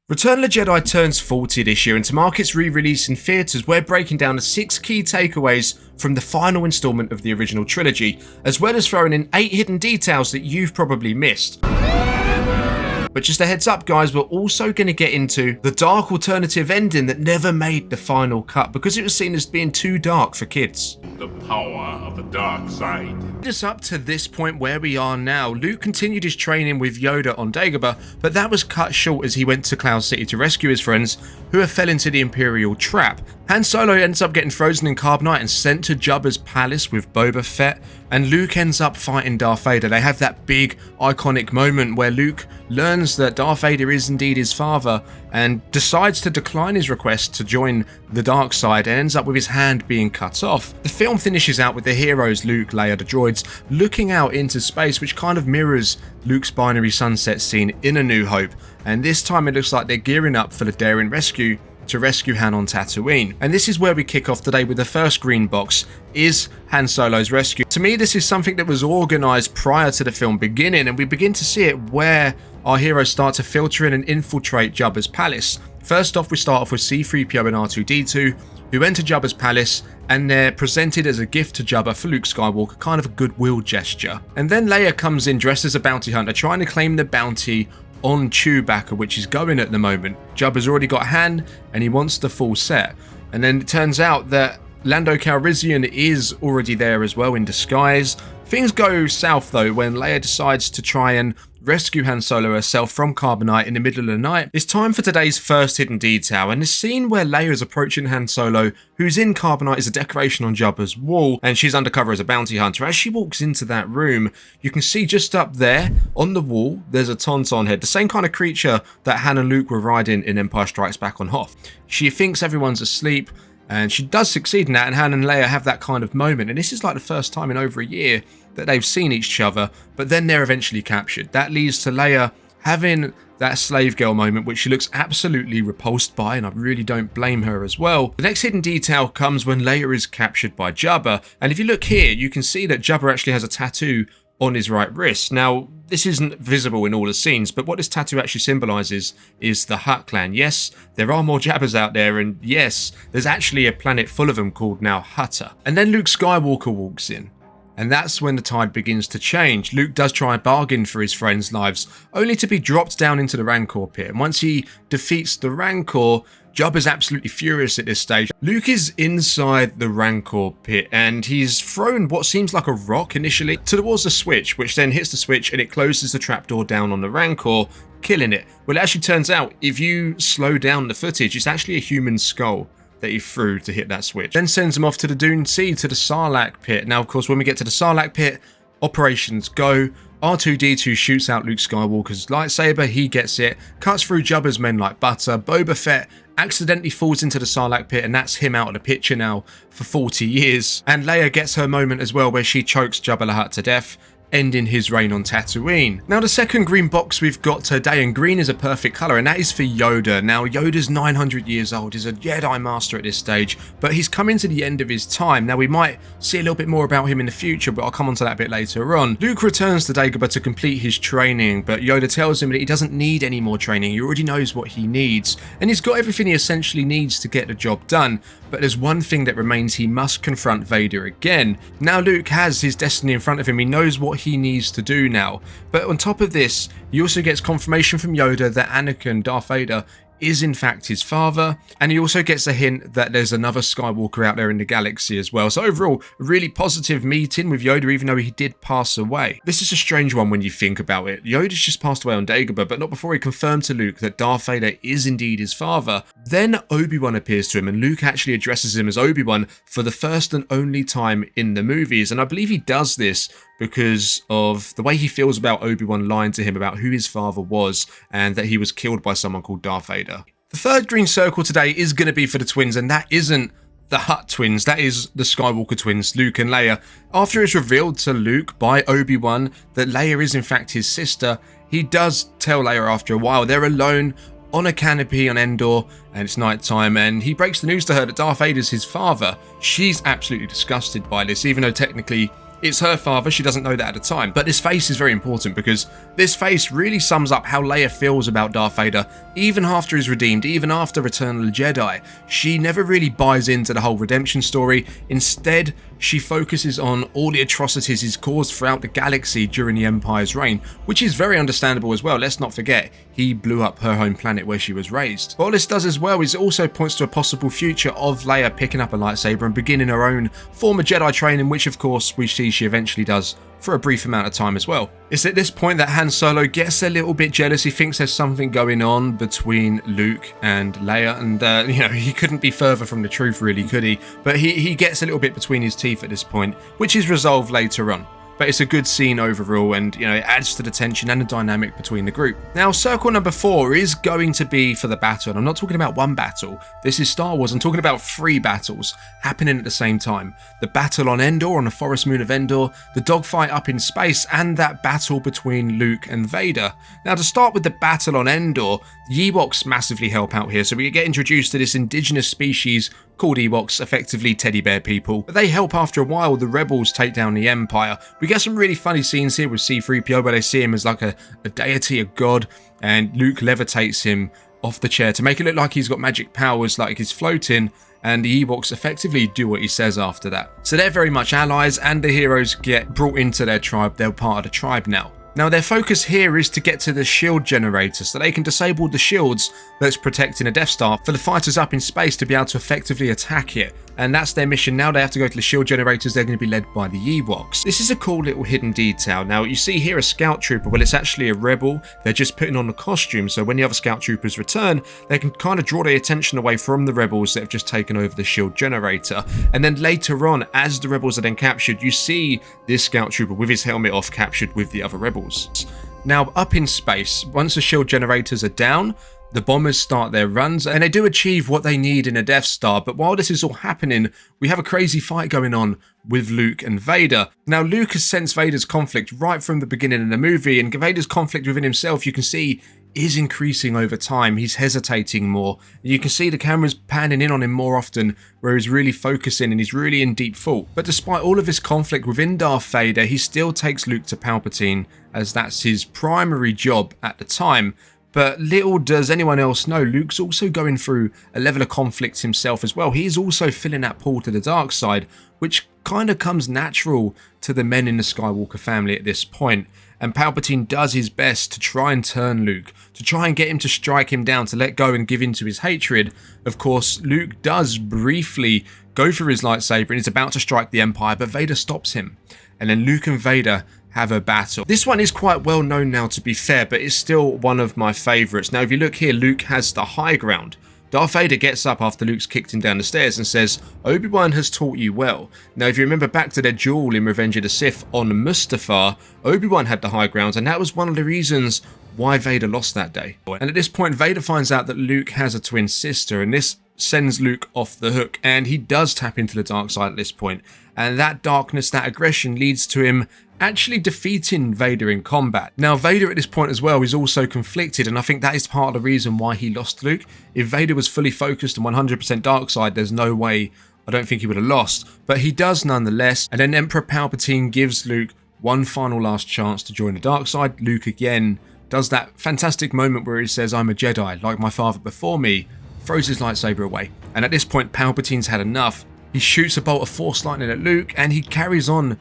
Return of the Jedi turns 40 this year, and to mark its re-release in theatres, we're breaking down the 6 key takeaways from the final instalment of the original trilogy, as well as throwing in 8 hidden details that you've probably missed. But just a heads up guys, we're also going to get into the dark alternative ending that never made the final cut because it was seen as being too dark for kids. The power of the dark side. Just up to this point where we are now, Luke continued his training with Yoda on Dagobah, but that was cut short as he went to Cloud City to rescue his friends who have fell into the Imperial trap. Han Solo ends up getting frozen in carbonite and sent to Jabba's palace with Boba Fett, and Luke ends up fighting Darth Vader. They have that big iconic moment where Luke learns that Darth Vader is indeed his father and decides to decline his request to join the dark side and ends up with his hand being cut off. The film finishes out with the heroes, Luke, Leia, the droids, looking out into space, which kind of mirrors Luke's binary sunset scene in A New Hope, and this time it looks like they're gearing up for the daring rescue to rescue Han on Tatooine. And this is where we kick off today with the first green box, is Han Solo's rescue. To me, this is something that was organised prior to the film beginning, and we begin to see it where our heroes start to filter in and infiltrate Jabba's palace. First off, we start off with C-3PO and R2-D2, who enter Jabba's palace, and they're presented as a gift to Jabba for Luke Skywalker, kind of a goodwill gesture. And then Leia comes in dressed as a bounty hunter, trying to claim the bounty on Chewbacca, which is going at the moment. Jabba's already got Han, and he wants the full set. And then it turns out that Lando Calrissian is already there as well in disguise. Things go south though when Leia decides to try and rescue Han Solo herself from carbonite in the middle of the night. It's time for today's first hidden detail, and the scene where Leia is approaching Han Solo, who's in carbonite, is a decoration on Jabba's wall, and she's undercover as a bounty hunter. As she walks into that room, you can see just up there on the wall, there's a Tauntaun head, the same kind of creature that Han and Luke were riding in Empire Strikes Back on Hoth. She thinks everyone's asleep, and she does succeed in that, and Han and Leia have that kind of moment, and this is like the first time in over a year that they've seen each other, but then they're eventually captured. That leads to Leia having that slave girl moment, which she looks absolutely repulsed by, and I really don't blame her as well. The next hidden detail comes when Leia is captured by Jabba, and if you look here, you can see that Jabba actually has a tattoo on his right wrist. Now, this isn't visible in all the scenes, but what this tattoo actually symbolises is the Hutt clan. Yes, there are more Jabbas out there, and yes, there's actually a planet full of them called now Hutta. And then Luke Skywalker walks in, and that's when the tide begins to change. Luke does try and bargain for his friends' lives, only to be dropped down into the Rancor pit. And once he defeats the Rancor, Jabba's absolutely furious at this stage. Luke is inside the Rancor pit, and he's thrown what seems like a rock initially towards the switch, which then hits the switch and it closes the trapdoor down on the Rancor, killing it. Well, it actually turns out, if you slow down the footage, it's actually a human skull that he threw to hit that switch. Then sends him off to the Dune Sea, to the Sarlacc pit. Now, of course, when we get to the Sarlacc pit, operations go. R2-D2 shoots out Luke Skywalker's lightsaber, he gets it, cuts through Jabba's men like butter. Boba Fett accidentally falls into the Sarlacc pit, and that's him out of the picture now for 40 years. And Leia gets her moment as well, where she chokes Jabba the Hutt to death, ending his reign on Tatooine. Now, the second green box we've got today, and green is a perfect colour, and that is for Yoda. Now, Yoda's 900 years old, he's a Jedi Master at this stage, but he's coming to the end of his time. Now, we might see a little bit more about him in the future, but I'll come on to that a bit later on. Luke returns to Dagobah to complete his training, but Yoda tells him that he doesn't need any more training, he already knows what he needs, and he's got everything he essentially needs to get the job done. But there's one thing that remains: he must confront Vader again. Now Luke has his destiny in front of him, he knows what he needs to do now. But on top of this, he also gets confirmation from Yoda that Anakin, Darth Vader, is in fact his father, and he also gets a hint that there's another Skywalker out there in the galaxy as well. So overall, a really positive meeting with Yoda, even though he did pass away. This is a strange one when you think about it. Yoda's just passed away on Dagobah, but not before he confirmed to Luke that Darth Vader is indeed his father. Then Obi-Wan appears to him, and Luke actually addresses him as Obi-Wan for the first and only time in the movies, and I believe he does this because of the way he feels about Obi-Wan lying to him about who his father was and that he was killed by someone called Darth Vader. The third green circle today is going to be for the twins, and that isn't the Hutt twins, that is the Skywalker twins, Luke and Leia. After it's revealed to Luke by Obi-Wan that Leia is in fact his sister, he does tell Leia after a while. They're alone on a canopy on Endor, and it's night time, and he breaks the news to her that Darth Vader's his father. She's absolutely disgusted by this, even though technically It's her father, she doesn't know that at the time. But this face is very important because this face really sums up how Leia feels about Darth Vader, even after he's redeemed, even after Return of the Jedi. She never really buys into the whole redemption story. Instead, she focuses on all the atrocities he's caused throughout the galaxy during the Empire's reign, which is very understandable as well. Let's not forget, he blew up her home planet where she was raised. What this does as well is it also points to a possible future of Leia picking up a lightsaber and beginning her own form of Jedi training, which of course we see she eventually does for a brief amount of time as well. It's at this point that Han Solo gets a little bit jealous. He thinks there's something going on between Luke and Leia, and he couldn't be further from the truth really, could he? But he gets a little bit between his teeth at this point, which is resolved later on. But it's a good scene overall, and it adds to the tension and the dynamic between the group. Now, circle number 4 is going to be for the battle, and I'm not talking about one battle. This is Star Wars. I'm talking about 3 battles happening at the same time. The battle on Endor, on the forest moon of Endor, the dogfight up in space, and that battle between Luke and Vader. Now, to start with the battle on Endor, the Ewoks massively help out here, so we get introduced to this indigenous species called Ewoks, effectively teddy bear people. But they help after a while the rebels take down the Empire. We get some really funny scenes here with C-3PO where they see him as like a deity, a god, and Luke levitates him off the chair to make it look like he's got magic powers, like he's floating, and the Ewoks effectively do what he says after that. So they're very much allies, and the heroes get brought into their tribe. They're part of the tribe now. Now, their focus here is to get to the shield generator so they can disable the shields that's protecting a Death Star for the fighters up in space to be able to effectively attack it. And that's their mission. Now they have to go to the shield generators. They're going to be led by the Ewoks. This is a cool little hidden detail. Now, you see here a scout trooper. Well, it's actually a rebel. They're just putting on the costume. So when the other scout troopers return, they can kind of draw their attention away from the rebels that have just taken over the shield generator. And then later on, as the rebels are then captured, you see this scout trooper with his helmet off captured with the other rebels. Now, up in space, once the shield generators are down, the bombers start their runs, and they do achieve what they need in a Death Star. But while this is all happening, we have a crazy fight going on with Luke and Vader. Now, Luke has sensed Vader's conflict right from the beginning of the movie, and Vader's conflict within himself, you can see, is increasing over time. He's hesitating more. You can see the camera's panning in on him more often, where he's really focusing and he's really in deep thought. But despite all of this conflict within Darth Vader, he still takes Luke to Palpatine, as that's his primary job at the time. But little does anyone else know, Luke's also going through a level of conflict himself as well. He is also filling that pull to the dark side, which kind of comes natural to the men in the Skywalker family at this point. And Palpatine does his best to try and turn Luke, to try and get him to strike him down, to let go and give in to his hatred. Of course, Luke does briefly go for his lightsaber and is about to strike the Empire, but Vader stops him. And then Luke and Vader have a battle. This one is quite well known now, to be fair, but it's still one of my favourites. Now, if you look here, Luke has the high ground. Darth Vader gets up after Luke's kicked him down the stairs and says, "Obi-Wan has taught you well." Now, if you remember back to their duel in Revenge of the Sith on Mustafar, Obi-Wan had the high ground, and that was one of the reasons why Vader lost that day. And at this point, Vader finds out that Luke has a twin sister, and this sends Luke off the hook, and he does tap into the dark side at this point. And that darkness, that aggression, leads to him actually defeating Vader in combat. Now, Vader at this point as well is also conflicted, and I think that is part of the reason why he lost Luke. If Vader was fully focused on 100% dark side, there's no way, I don't think he would have lost. But he does nonetheless, and then Emperor Palpatine gives Luke one final last chance to join the dark side. Luke again does that fantastic moment where he says, "I'm a Jedi, like my father before me," throws his lightsaber away. And at this point, Palpatine's had enough. He shoots a bolt of Force lightning at Luke, and he carries on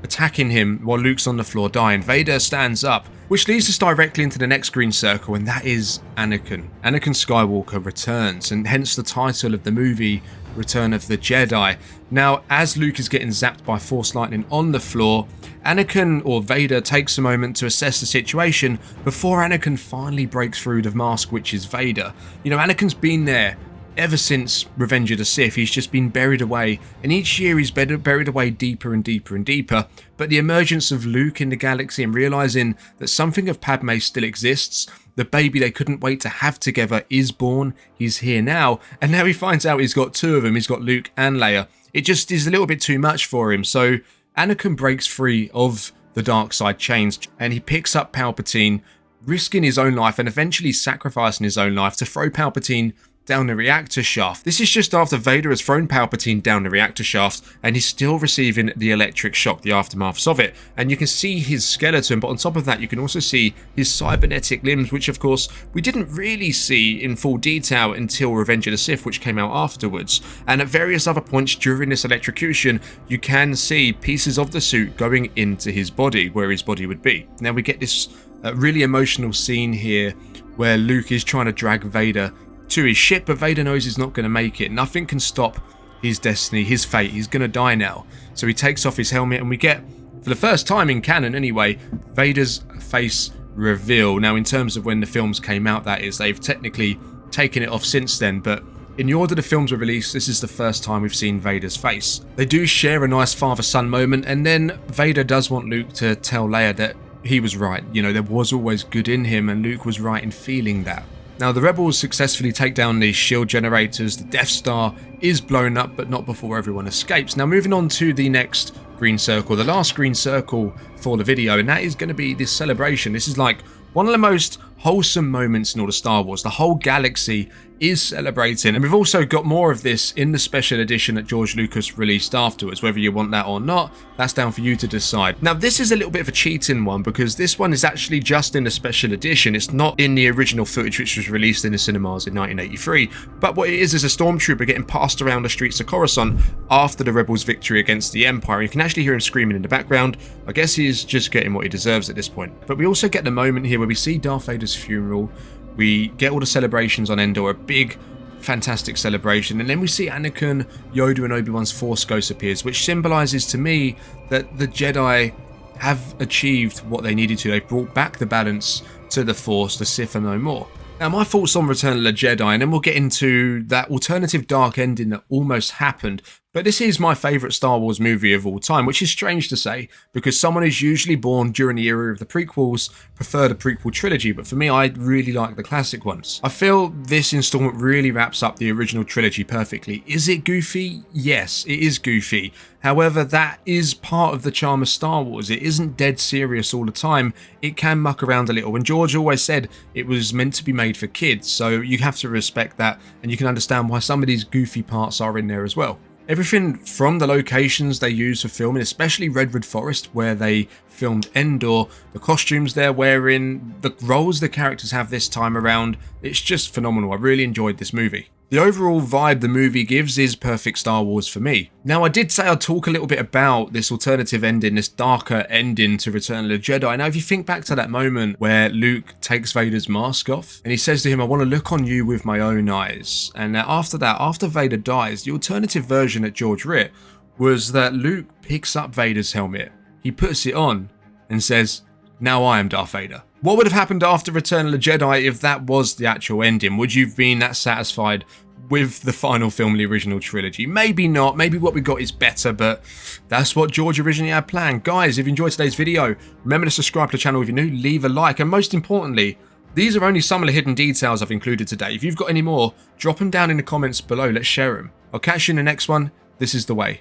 attacking him while Luke's on the floor dying. Vader stands up, which leads us directly into the next green circle, and that is Anakin. Anakin Skywalker returns, and hence the title of the movie, Return of the Jedi. Now, as Luke is getting zapped by Force lightning on the floor, Anakin, or Vader, takes a moment to assess the situation before Anakin finally breaks through the mask, which is Vader. Anakin's been there ever since Revenge of the Sith. He's just been buried away, and each year he's buried away deeper and deeper and deeper. But the emergence of Luke in the galaxy and realizing that something of Padme still exists, the baby they couldn't wait to have together is born, he's here now, and now he finds out he's got 2 of them, he's got Luke and Leia. It just is a little bit too much for him, so Anakin breaks free of the dark side chains, and he picks up Palpatine, risking his own life and eventually sacrificing his own life to throw Palpatine down the reactor shaft. This is just after Vader has thrown Palpatine down the reactor shaft, and he's still receiving the electric shock, the aftermaths of it. And you can see his skeleton, but on top of that, you can also see his cybernetic limbs, which of course we didn't really see in full detail until Revenge of the Sith, which came out afterwards. And at various other points during this electrocution, you can see pieces of the suit going into his body, where his body would be. Now we get this really emotional scene here where Luke is trying to drag Vader to his ship, but Vader knows he's not going to make it. Nothing can stop his destiny, his fate. He's going to die now. So he takes off his helmet, and we get, for the first time in canon anyway, Vader's face reveal. Now, in terms of when the films came out, that is, they've technically taken it off since then, but in the order the films were released, this is the first time we've seen Vader's face. They do share a nice father-son moment, and then Vader does want Luke to tell Leia that he was right. You know, there was always good in him, and Luke was right in feeling that. Now, the rebels successfully take down these shield generators. The Death Star is blown up, but not before everyone escapes. Now, moving on to the next green circle, the last green circle for the video, and that is going to be this celebration. This is like one of the most wholesome moments in all of Star Wars. The whole galaxy is celebrating, and we've also got more of this in the special edition that George Lucas released afterwards. Whether you want that or not, that's down for you to decide. Now, this is a little bit of a cheating one, because this one is actually just in the special edition. It's not in the original footage, which was released in the cinemas in 1983, but what it is a stormtrooper getting passed around the streets of Coruscant after the rebels' victory against the Empire. You can actually hear him screaming in the background. I guess he's just getting what he deserves at this point. But we also get the moment here where we see Darth Vader's funeral. We get all the celebrations on Endor, a big, fantastic celebration, and then we see Anakin, Yoda, and Obi-Wan's Force Ghost appears, which symbolizes to me that the Jedi have achieved what they needed to. They've brought back the balance to the Force. The Sith are no more. Now, my thoughts on Return of the Jedi, and then we'll get into that alternative dark ending that almost happened. But this is my favourite Star Wars movie of all time, which is strange to say, because someone who's usually born during the era of the prequels prefer the prequel trilogy, but for me, I really like the classic ones. I feel this installment really wraps up the original trilogy perfectly. Is it goofy? Yes, it is goofy. However, that is part of the charm of Star Wars. It isn't dead serious all the time. It can muck around a little. And George always said it was meant to be made for kids, so you have to respect that, and you can understand why some of these goofy parts are in there as well. Everything from the locations they use for filming, especially Redwood Forest, where they filmed Endor, the costumes they're wearing, the roles the characters have this time around, it's just phenomenal. I really enjoyed this movie. The overall vibe the movie gives is perfect Star Wars for me. Now, I did say I'd talk a little bit about this alternative ending, this darker ending to Return of the Jedi. Now, if you think back to that moment where Luke takes Vader's mask off and he says to him, "I want to look on you with my own eyes." And after that, after Vader dies, the alternative version that George writ was that Luke picks up Vader's helmet, he puts it on and says, "Now I am Darth Vader." What would have happened after Return of the Jedi if that was the actual ending? Would you have been that satisfied with the final film of the original trilogy? Maybe not. Maybe what we got is better, but that's what George originally had planned. Guys, if you enjoyed today's video, remember to subscribe to the channel if you're new, leave a like, and most importantly, these are only some of the hidden details I've included today. If you've got any more, drop them down in the comments below. Let's share them. I'll catch you in the next one. This is the way.